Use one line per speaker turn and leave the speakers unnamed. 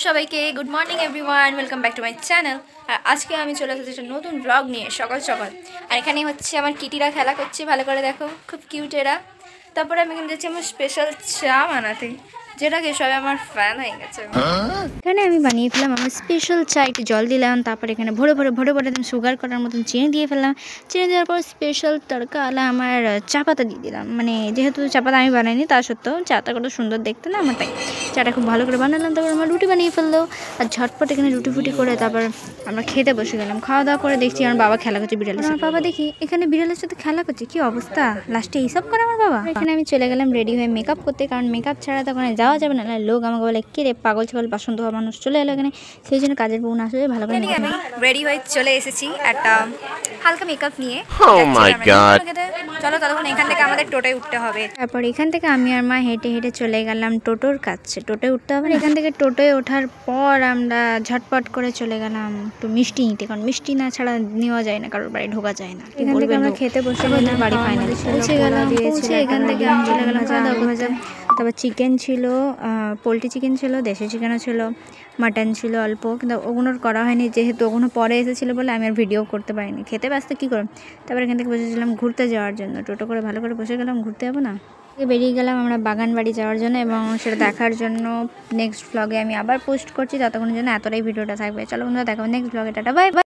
সবাইকে good morning everyone, welcome back to my channel. আর আজকে আমি চলে এসেছি একটা নতুন ব্লগ নিয়ে সকাল সকাল। আর এখানে হচ্ছে আমার কিটিরা খেলা করছে, ভালো করে দেখো, খুব কিউট এরা। তারপরে আমি এখানে যাচ্ছি আমার স্পেশাল চা বানাতে, যেটাকে সবাই আমার ফ্যান হয়ে গেছে। এখানে আমি বানিয়ে ফেললাম আমার স্পেশাল চা, একটু জল দিলাম, তারপরে এখানে ভরে একদম সুগার করার মতন চিনি দিয়ে ফেললাম। চিনি দেওয়ার পর স্পেশাল তড়কা আলা আমার চা পাতা দিয়ে দিলাম। মানে যেহেতু চা পাতা আমি বানাইনি, তা সত্ত্বেও চাটা কত সুন্দর দেখতে না আমার, তাই চাটা খুব ভালো করে বানালাম। তারপর আমার রুটি বানিয়ে ফেললো, আর ঝটপট এখানে রুটি ফুটি করে তারপর আমরা খেতে বসে গেলাম। খাওয়া দাওয়া করে দেখছি আমার বাবা খেলা করছে বিড়ালের সাথে। বাবা দেখি এখানে বিড়ালের সাথে খেলা করছে, কি অবস্থা, লাস্টে এইসব করে আমার বাবা। এখানে আমি চলে গেলাম রেডি হয়ে মেকআপ করতে, কারণ মেকআপ ছাড়া তো ওখানে যাওয়া যাবে না। লোক আমাকে বলে কে রে পাগল ছাগল বাসন ধোয়া মানুষ চলে এলো এখানে, সেই জন্য কাজের বোন আসলে ভালো করে। আমি রেডি হয়ে চলে এসেছি একটা হালকা মেকআপ নিয়ে। চলো ততক্ষণ এখান থেকে আমাদের টোটোয় উঠতে হবে। তারপর এখান থেকে আমি আর মা হেঁটে হেঁটে চলে গেলাম টোটোর কাছে। টোটোয় উঠতে হবে, এখান থেকে টোটোয় ওঠার পর আমরা ঝটপট করে চলে গেলাম একটু মিষ্টি নিতে, কারণ মিষ্টি না ছাড়া নেওয়া যায় না, কারোর বাড়ি ঢোকা যায় না। এখান থেকে আমরা খেতে বসে গেলাম, বাড়ি ফাইনালি পৌঁছে গেলাম। এখান থেকে আমি চলে গেলাম খাওয়া দাওয়া ভাজা। তারপর চিকেন ছিল, পোলট্রি চিকেন ছিল, দেশি চিকেনও ছিল, মাটন ছিল অল্প, কিন্তু ওগুলোর করা হয়নি যেহেতু ওগুলো পরে এসেছিলো বলে আমি আর ভিডিও করতে পারিনি। খেতে ব্যস্ত কী করব। তারপর এখান থেকে বসেছিলাম ঘুরতে যাওয়ার জন্য, টোটো করে ভালো করে বসে গেলাম, ঘুরতে যাবো না। বেরিয়ে গেলাম আমরা বাগান বাড়ি যাওয়ার জন্য, এবং সেটা দেখার জন্য নেক্সট ব্লগে আমি আবার পোস্ট করছি। ততক্ষণের জন্য এতটাই ভিডিওটা থাকবে। চলো বন্ধুরা, দেখাবো নেক্সট ব্লগে। Tata bye bye.